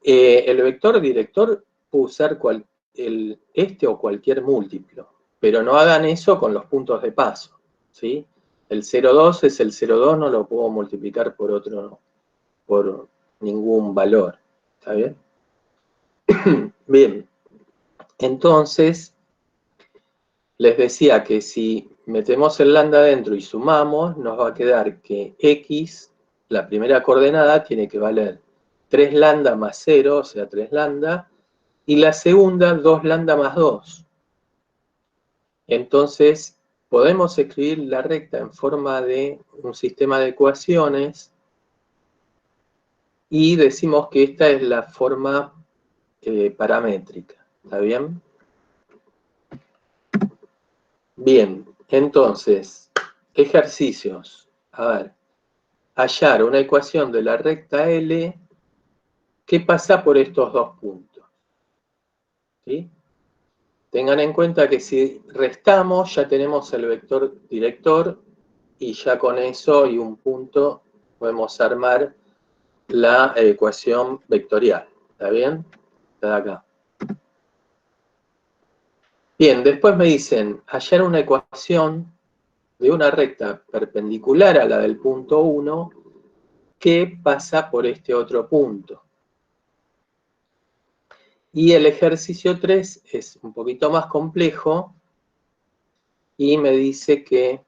El vector director puede usar este o cualquier múltiplo, pero no hagan eso con los puntos de paso, ¿sí? El 0,2 es el 0,2, no lo puedo multiplicar por otro, por ningún valor, ¿está bien? Bien, entonces les decía que si metemos el lambda adentro y sumamos, nos va a quedar que x, la primera coordenada, tiene que valer 3 lambda más 0, o sea, 3 lambda, y la segunda, 2 lambda más 2. Entonces, podemos escribir la recta en forma de un sistema de ecuaciones y decimos que esta es la forma paramétrica. ¿Está bien? Bien, entonces, ejercicios. A ver, hallar una ecuación de la recta L que pasa por estos dos puntos. ¿Sí? Tengan en cuenta que si restamos ya tenemos el vector director y ya con eso y un punto podemos armar la ecuación vectorial. ¿Está bien? Está de acá. Bien, después me dicen hallar una ecuación de una recta perpendicular a la del punto 1 que pasa por este otro punto. Y el ejercicio 3 es un poquito más complejo y me dice que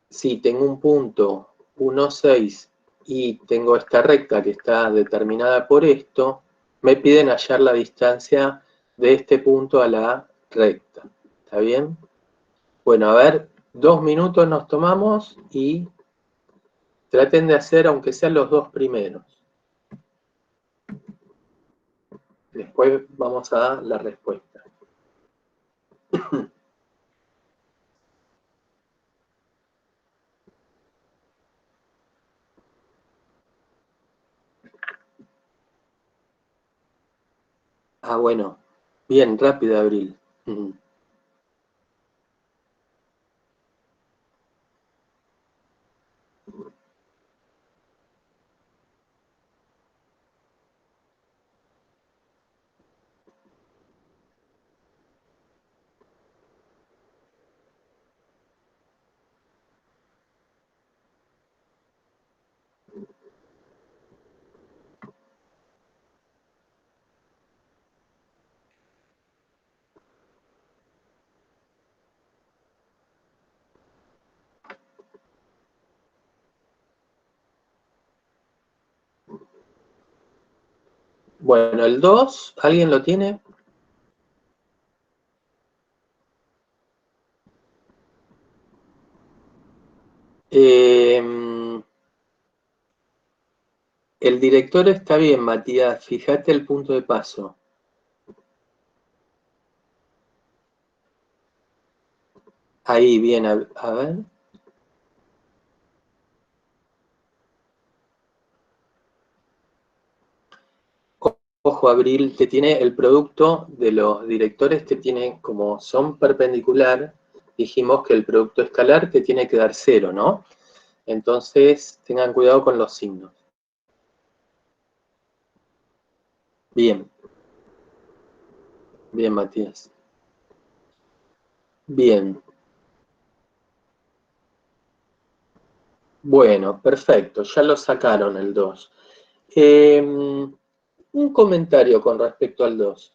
si tengo un punto 1, 6 y tengo esta recta que está determinada por esto, me piden hallar la distancia de este punto a la recta. ¿Está bien? Bueno, a ver, 2 minutos nos tomamos y traten de hacer aunque sean los dos primeros. Después vamos a dar la respuesta. Ah, bueno. Bien, rápido, Abril. Bueno, el 2, ¿alguien lo tiene? El director está bien, Matías. Fíjate el punto de paso. Ahí, bien, a ver. Ojo, Abril, te tiene el producto de los directores, te tiene, como son perpendicular, dijimos que el producto escalar te tiene que dar 0, ¿no? Entonces, tengan cuidado con los signos. Bien. Bien, Matías. Bien. Bueno, perfecto, ya lo sacaron el 2. Un comentario con respecto al 2.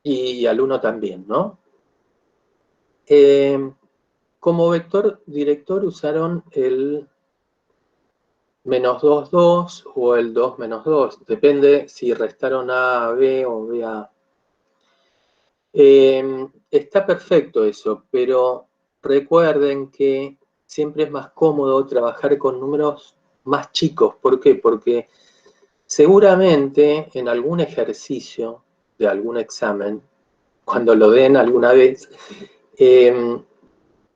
Y al 1 también, ¿no? Como vector director usaron el -2, 2 o el 2, -2. Depende si restaron A, B o B, A. Está perfecto eso, pero recuerden que siempre es más cómodo trabajar con números más chicos. ¿Por qué? Porque seguramente en algún ejercicio de algún examen, cuando lo den alguna vez,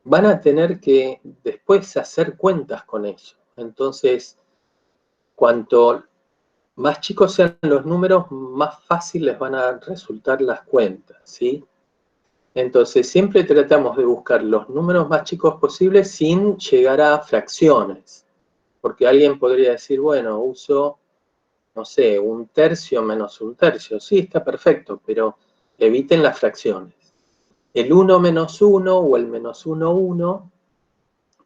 van a tener que después hacer cuentas con eso. Entonces, cuanto más chicos sean los números, más fácil les van a resultar las cuentas, ¿sí? Entonces, siempre tratamos de buscar los números más chicos posibles sin llegar a fracciones. Porque alguien podría decir, bueno, uso, no sé, 1/3 menos 1/3. Sí, está perfecto, pero eviten las fracciones. El 1 menos 1 o el -1, 1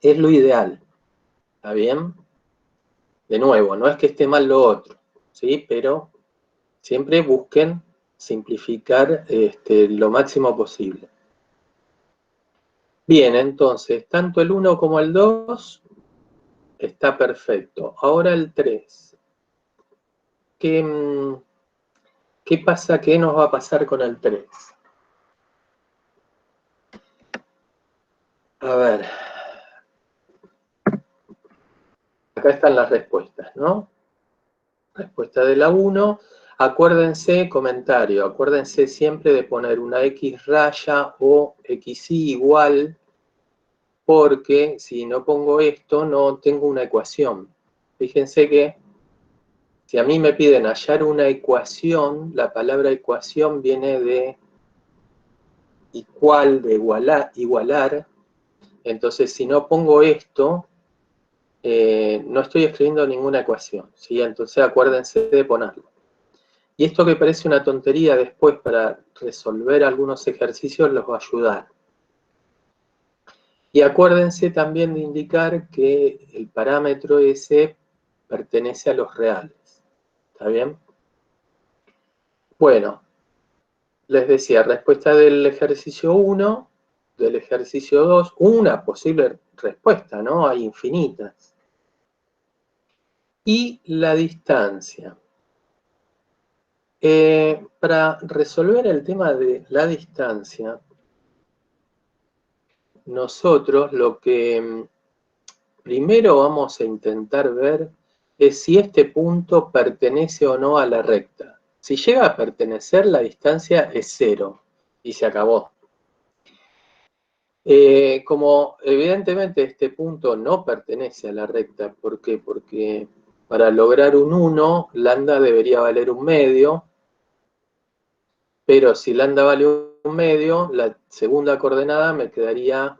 es lo ideal. ¿Está bien? De nuevo, no es que esté mal lo otro, ¿sí? Pero siempre busquen simplificar lo máximo posible. Bien, entonces, tanto el 1 como el 2 está perfecto. Ahora el 3. ¿Qué pasa? ¿Qué nos va a pasar con el 3? A ver. Acá están las respuestas, ¿no? Respuesta de la 1. Acuérdense, comentario, acuérdense siempre de poner una X raya o XY igual, porque si no pongo esto, no tengo una ecuación. Fíjense que si a mí me piden hallar una ecuación, la palabra ecuación viene de de igualar. Entonces, si no pongo esto, no estoy escribiendo ninguna ecuación, ¿sí? Entonces, acuérdense de ponerlo. Y esto que parece una tontería después para resolver algunos ejercicios los va a ayudar. Y acuérdense también de indicar que el parámetro ese pertenece a los reales. ¿Está bien? Bueno, les decía, respuesta del ejercicio 1, del ejercicio 2, una posible respuesta, ¿no? Hay infinitas. Y la distancia. Para resolver el tema de la distancia, nosotros lo que primero vamos a intentar ver es si este punto pertenece o no a la recta. Si llega a pertenecer, la distancia es 0 y se acabó. Como evidentemente este punto no pertenece a la recta, ¿por qué? Porque para lograr un 1, lambda debería valer 1/2, pero si lambda vale 1/2, la segunda coordenada me quedaría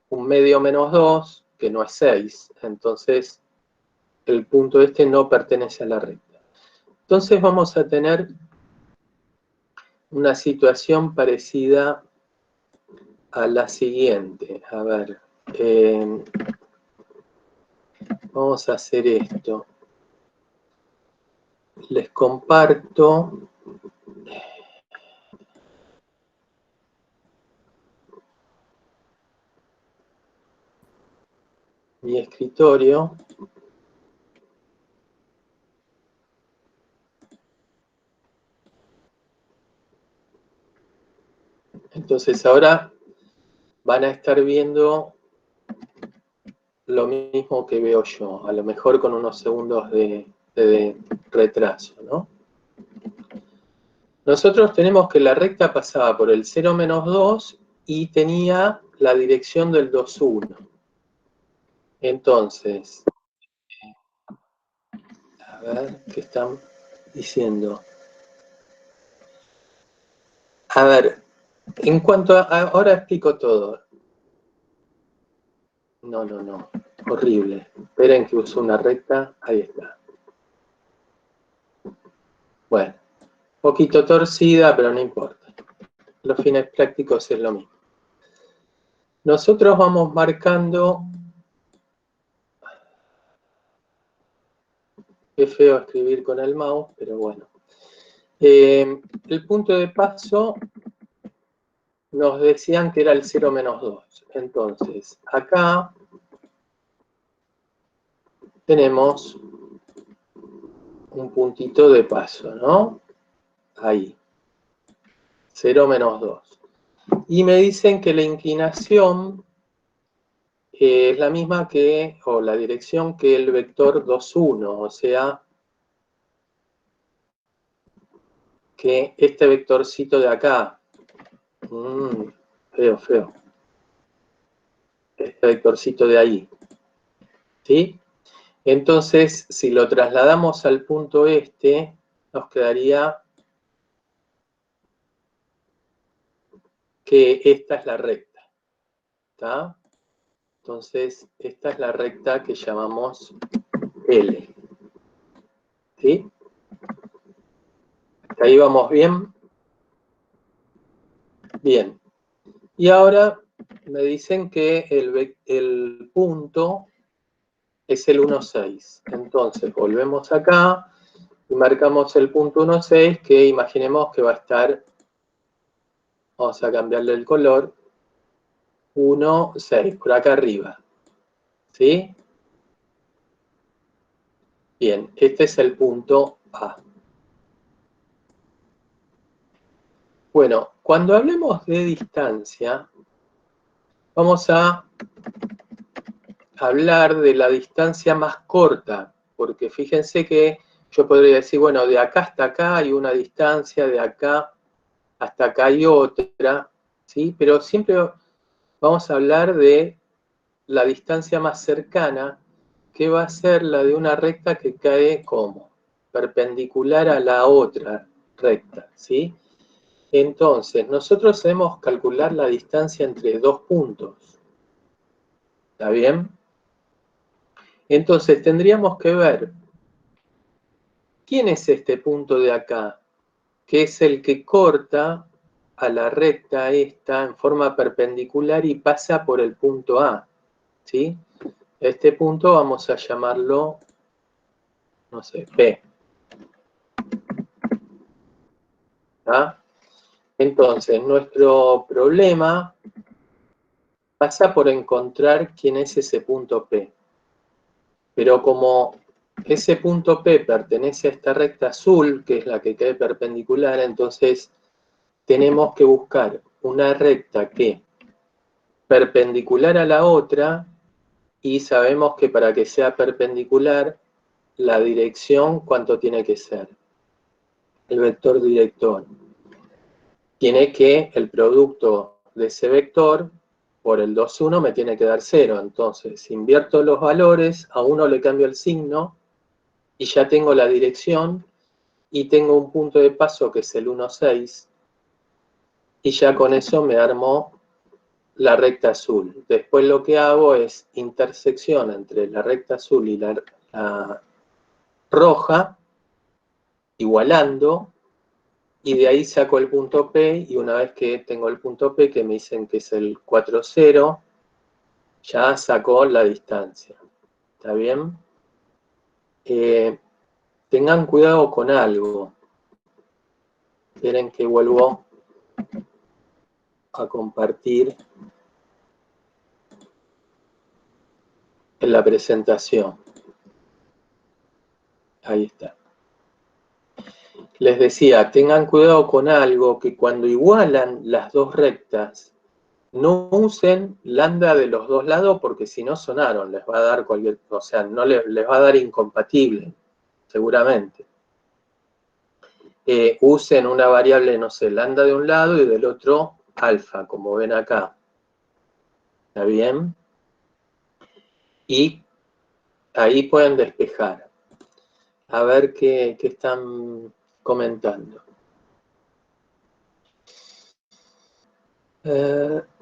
1/2 menos 2, que no es 6. Entonces, el punto este no pertenece a la recta. Entonces vamos a tener una situación parecida a la siguiente. A ver, vamos a hacer esto. Les comparto mi escritorio. Entonces ahora van a estar viendo lo mismo que veo yo, a lo mejor con unos segundos de retraso, ¿no? Nosotros tenemos que la recta pasaba por el 0 menos 2 y tenía la dirección del 2, 1. Entonces, a ver qué están diciendo. A ver, en cuanto a... Ahora explico todo. No. Horrible. Esperen que uso una recta. Ahí está. Bueno, un poquito torcida, pero no importa. Los fines prácticos es lo mismo. Nosotros vamos marcando... Es feo escribir con el mouse, pero bueno. El punto de paso nos decían que era el 0 menos 2. Entonces, acá tenemos un puntito de paso, ¿no? Ahí. 0 menos 2. Y me dicen que la inclinación es la misma que, o la dirección que el vector 2, 1. O sea, que este vectorcito de acá, feo. Este vectorcito de ahí, ¿sí? Entonces, si lo trasladamos al punto este, nos quedaría que esta es la recta, ¿está? Entonces, esta es la recta que llamamos L, ¿sí? ¿Hasta ahí vamos bien? Bien. Y ahora me dicen que el punto es el 1, 6. Entonces, volvemos acá y marcamos el punto 1, 6, que imaginemos que va a estar, vamos a cambiarle el color, 1, 6, por acá arriba. ¿Sí? Bien, este es el punto A. Bueno, cuando hablemos de distancia, vamos a hablar de la distancia más corta, porque fíjense que yo podría decir, bueno, de acá hasta acá hay una distancia, de acá hasta acá hay otra, ¿sí? Pero siempre vamos a hablar de la distancia más cercana, que va a ser la de una recta que cae como perpendicular a la otra recta, ¿sí? Entonces, nosotros debemos calcular la distancia entre dos puntos. ¿Está bien? Entonces, tendríamos que ver quién es este punto de acá, que es el que corta a la recta esta en forma perpendicular y pasa por el punto A, ¿sí? Este punto vamos a llamarlo, no sé, P. ¿Está? Entonces, nuestro problema pasa por encontrar quién es ese punto P. Pero como ese punto P pertenece a esta recta azul, que es la que cae perpendicular, entonces tenemos que buscar una recta que perpendicular a la otra, y sabemos que para que sea perpendicular, la dirección, ¿cuánto tiene que ser? El vector director. Tiene que el producto de ese vector por el 2, 1 me tiene que dar 0. Entonces, si invierto los valores, a uno le cambio el signo y ya tengo la dirección y tengo un punto de paso que es el 1, 6 y ya con eso me armo la recta azul. Después lo que hago es intersección entre la recta azul y la roja, igualando, y de ahí saco el punto P, y una vez que tengo el punto P, que me dicen que es el 4, 0, ya sacó la distancia. ¿Está bien? Tengan cuidado con algo. Esperen que vuelvo a compartir en la presentación. Ahí está. les decía, tengan cuidado con algo, que cuando igualan las dos rectas, no usen lambda de los dos lados porque si no sonaron, les va a dar cualquier, o sea, no les va a dar incompatible, seguramente. Usen una variable, no sé, lambda de un lado y del otro alfa, como ven acá. ¿Está bien? Y ahí pueden despejar. A ver qué están comentando.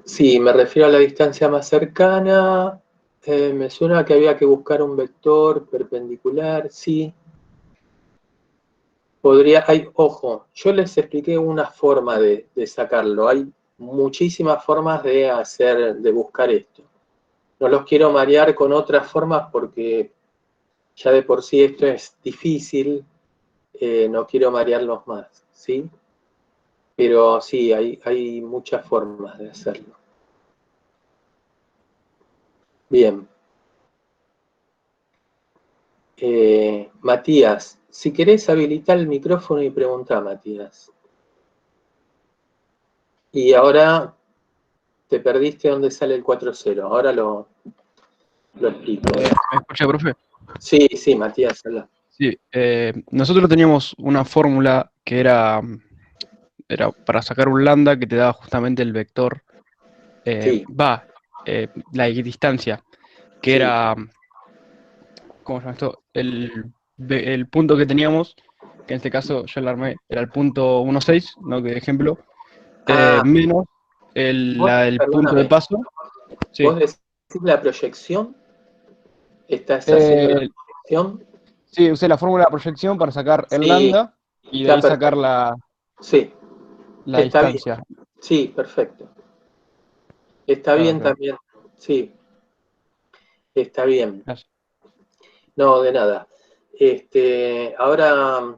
Sí, me refiero a la distancia más cercana. Me suena que había que buscar un vector perpendicular, sí. Ojo, yo les expliqué una forma de sacarlo. Hay muchísimas formas de buscar esto. No los quiero marear con otras formas porque ya de por sí esto es difícil. No quiero marearlos más, ¿sí? Pero sí, hay muchas formas de hacerlo. Bien. Matías, si querés habilitar el micrófono y preguntá, Matías. Y ahora te perdiste dónde sale el 4-0. Ahora lo explico. ¿Me escucha, profe? Sí, sí, Matías, habla. Sí, nosotros teníamos una fórmula que era para sacar un lambda que te daba justamente el vector, Sí. la distancia, que Sí. era, ¿cómo se llama esto? El punto que teníamos, que en este caso yo lo armé, era el punto 1,6, ¿no? Que de ejemplo, menos el punto de Perdóname, paso. Sí. ¿vos decís la proyección? ¿Estás haciendo la proyección? Sí, usé la fórmula de proyección para sacar el Sí, lambda y de está ahí sacar perfecto. Sí, la está bien. distancia. Sí, perfecto. Está Claro, bien claro. también. Sí, está bien. Gracias. No, de nada. Ahora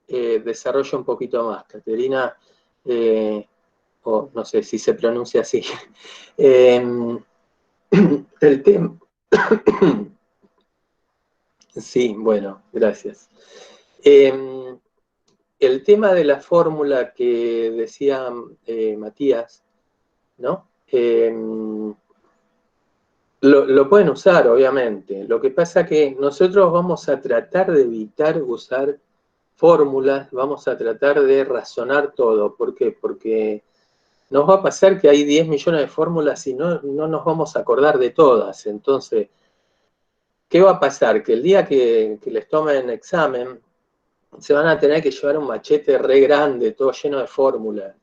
desarrollo un poquito más. Caterina, o no sé si se pronuncia así. El tema... Sí, bueno, gracias. El tema de la fórmula que decía Matías, ¿no? Lo pueden usar, obviamente. Lo que pasa que nosotros vamos a tratar de evitar usar fórmulas, vamos a tratar de razonar todo. ¿Por qué? Porque nos va a pasar que hay 10 millones de fórmulas y no nos vamos a acordar de todas. Entonces, ¿qué va a pasar? Que el día que les tomen examen, se van a tener que llevar un machete re grande, todo lleno de fórmulas.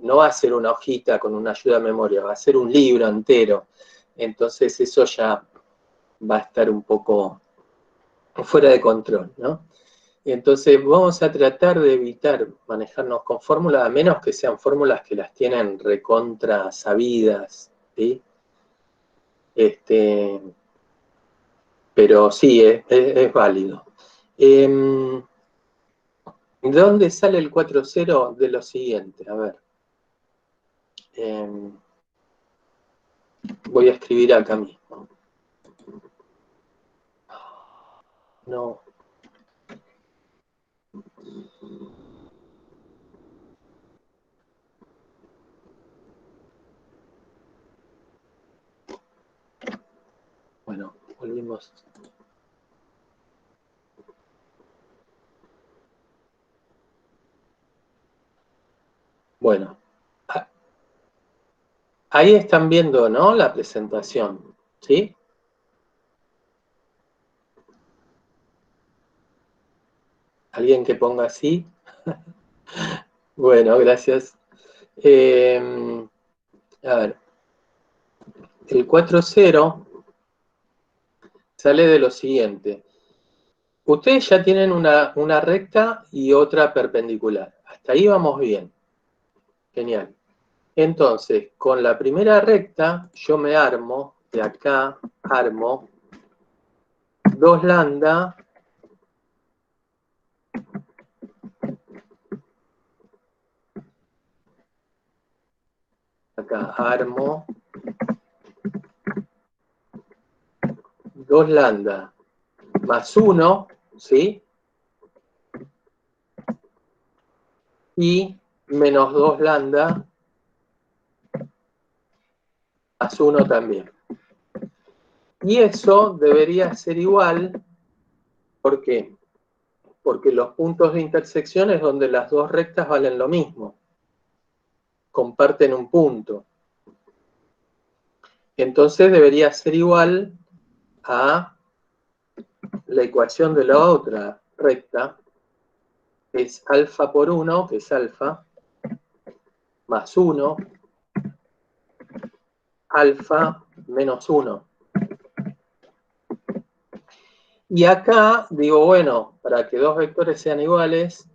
No va a ser una hojita con una ayuda de memoria, va a ser un libro entero. Entonces eso ya va a estar un poco fuera de control, ¿no? Entonces vamos a tratar de evitar manejarnos con fórmulas, a menos que sean fórmulas que las tienen recontra sabidas, ¿sí? Pero sí, es válido. ¿De dónde sale el 4-0? De lo siguiente, a ver. Voy a escribir acá mismo. No. Bueno, volvimos. Bueno, ahí están viendo, ¿no? La presentación, ¿sí? ¿Alguien que ponga así? Bueno, gracias. A ver, el 4-0 sale de lo siguiente. Ustedes ya tienen una recta y otra perpendicular. Hasta ahí vamos bien. Genial. Entonces, con la primera recta, yo me armo, de acá, armo 2 lambda acá armo 2 lambda más 1, ¿sí? y menos 2 lambda más 1 también. Y eso debería ser igual, ¿por qué? Porque los puntos de intersección es donde las dos rectas valen lo mismo. Comparten un punto. Entonces debería ser igual a la ecuación de la otra recta, que es alfa por 1, que es alfa, más 1, alfa menos 1. Y acá digo, bueno, para que dos vectores sean iguales,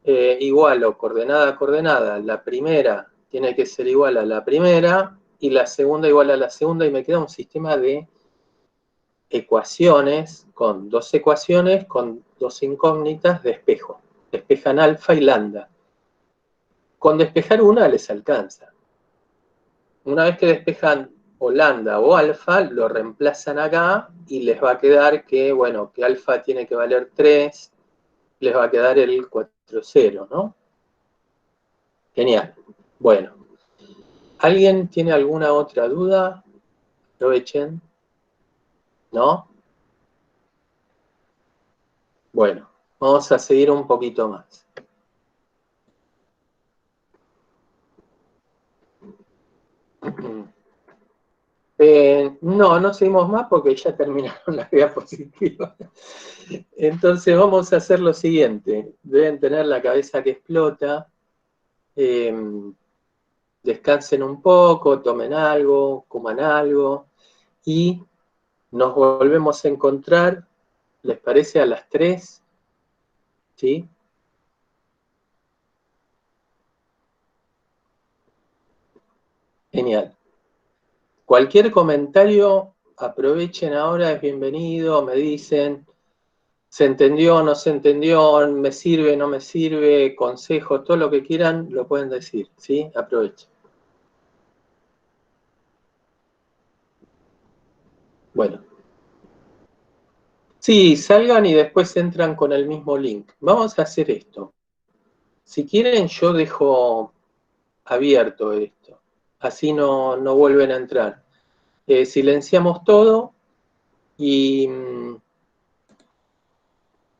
igual o coordenada a coordenada, la primera tiene que ser igual a la primera y la segunda igual a la segunda, y me queda un sistema de ecuaciones con dos incógnitas de espejo. Despejan alfa y lambda. Con despejar una les alcanza. Una vez que despejan o lambda o alfa, lo reemplazan acá y les va a quedar que, bueno, que alfa tiene que valer 3, les va a quedar el 4,0, ¿no? Genial. Bueno. ¿Alguien tiene alguna otra duda? Aprovechen. ¿No? Bueno, vamos a seguir un poquito más. No seguimos más porque ya terminaron las diapositivas. Entonces vamos a hacer lo siguiente. Deben tener la cabeza que explota. Descansen un poco, tomen algo, coman algo y nos volvemos a encontrar, ¿les parece? A las 3, ¿sí? Genial. Cualquier comentario, aprovechen ahora, es bienvenido, me dicen, ¿se entendió, no se entendió, me sirve, no me sirve, consejos, todo lo que quieran, lo pueden decir, ¿sí? Aprovechen. Bueno. Sí, salgan y después entran con el mismo link. Vamos a hacer esto. Si quieren, yo dejo abierto esto. Así no vuelven a entrar. Silenciamos todo y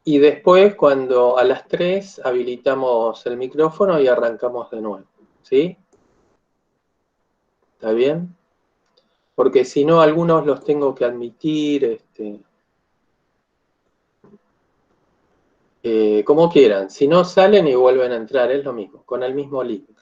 después, cuando a las 3, habilitamos el micrófono y arrancamos de nuevo. ¿Sí? ¿Está bien? Porque si no, algunos los tengo que admitir, como quieran. Si no, salen y vuelven a entrar, es lo mismo, con el mismo link.